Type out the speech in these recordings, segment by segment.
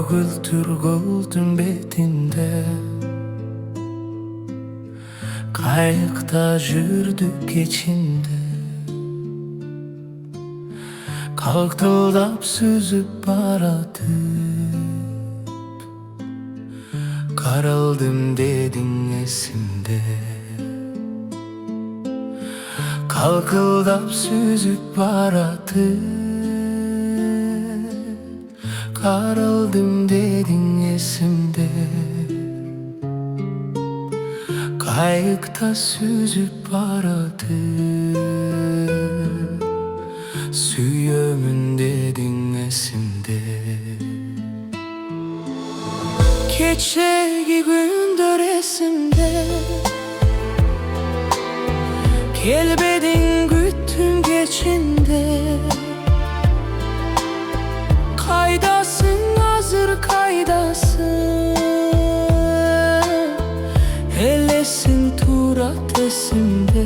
Kogultur goldun betinde, kayıkta jürdük içinde. Kalktılдап süzüp baratıp, karaldım dedin esimde. Kalkıldap süzüp baratıp, karaldım dedin esimde. Kayıkta süzüp baratıp, süyömün dedin esimde. Keçegi gündür esimde, kelbedin güttün geçinde. Kaydasın hazır kaydasın, helesin turat esimde.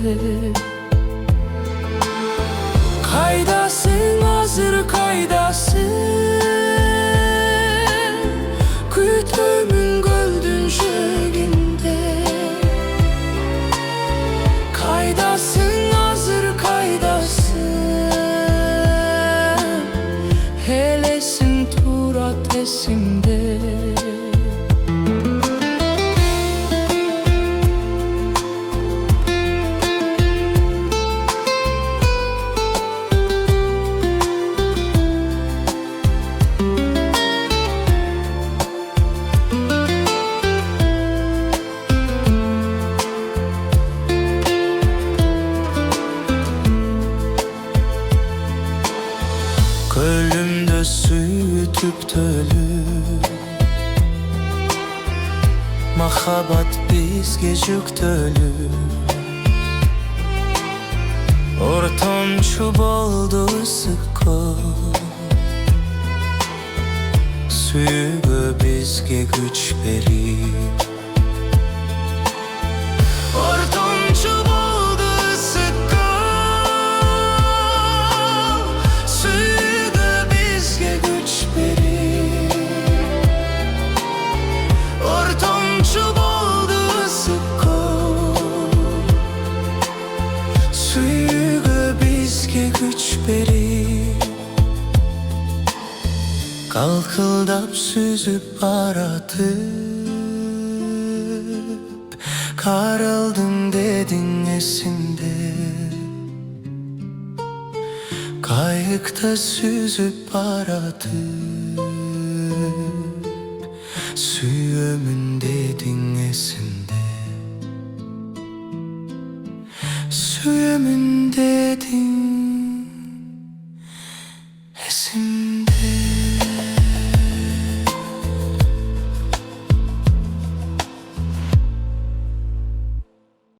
Kaydasın hazır kaydasın, kütümün göldün şöginde. Kaydasın hazır kaydasın, helesin turat esimde. Gölümde süyütüp tölüp, mahabat bizge жүктөлүп. Ortomçu boldu ısık, süyügö bizge güç berip. Ortomçu boldu ısık, süyügö bizge güç berip. Ortomçu boldu ısık, süyügö bizge güç berip. Kalkıldap süzüp baratıp, karaldım dedin esimde. Kayıkta süzüp baratıp, süyömün dedin esimde. Süyömün dedin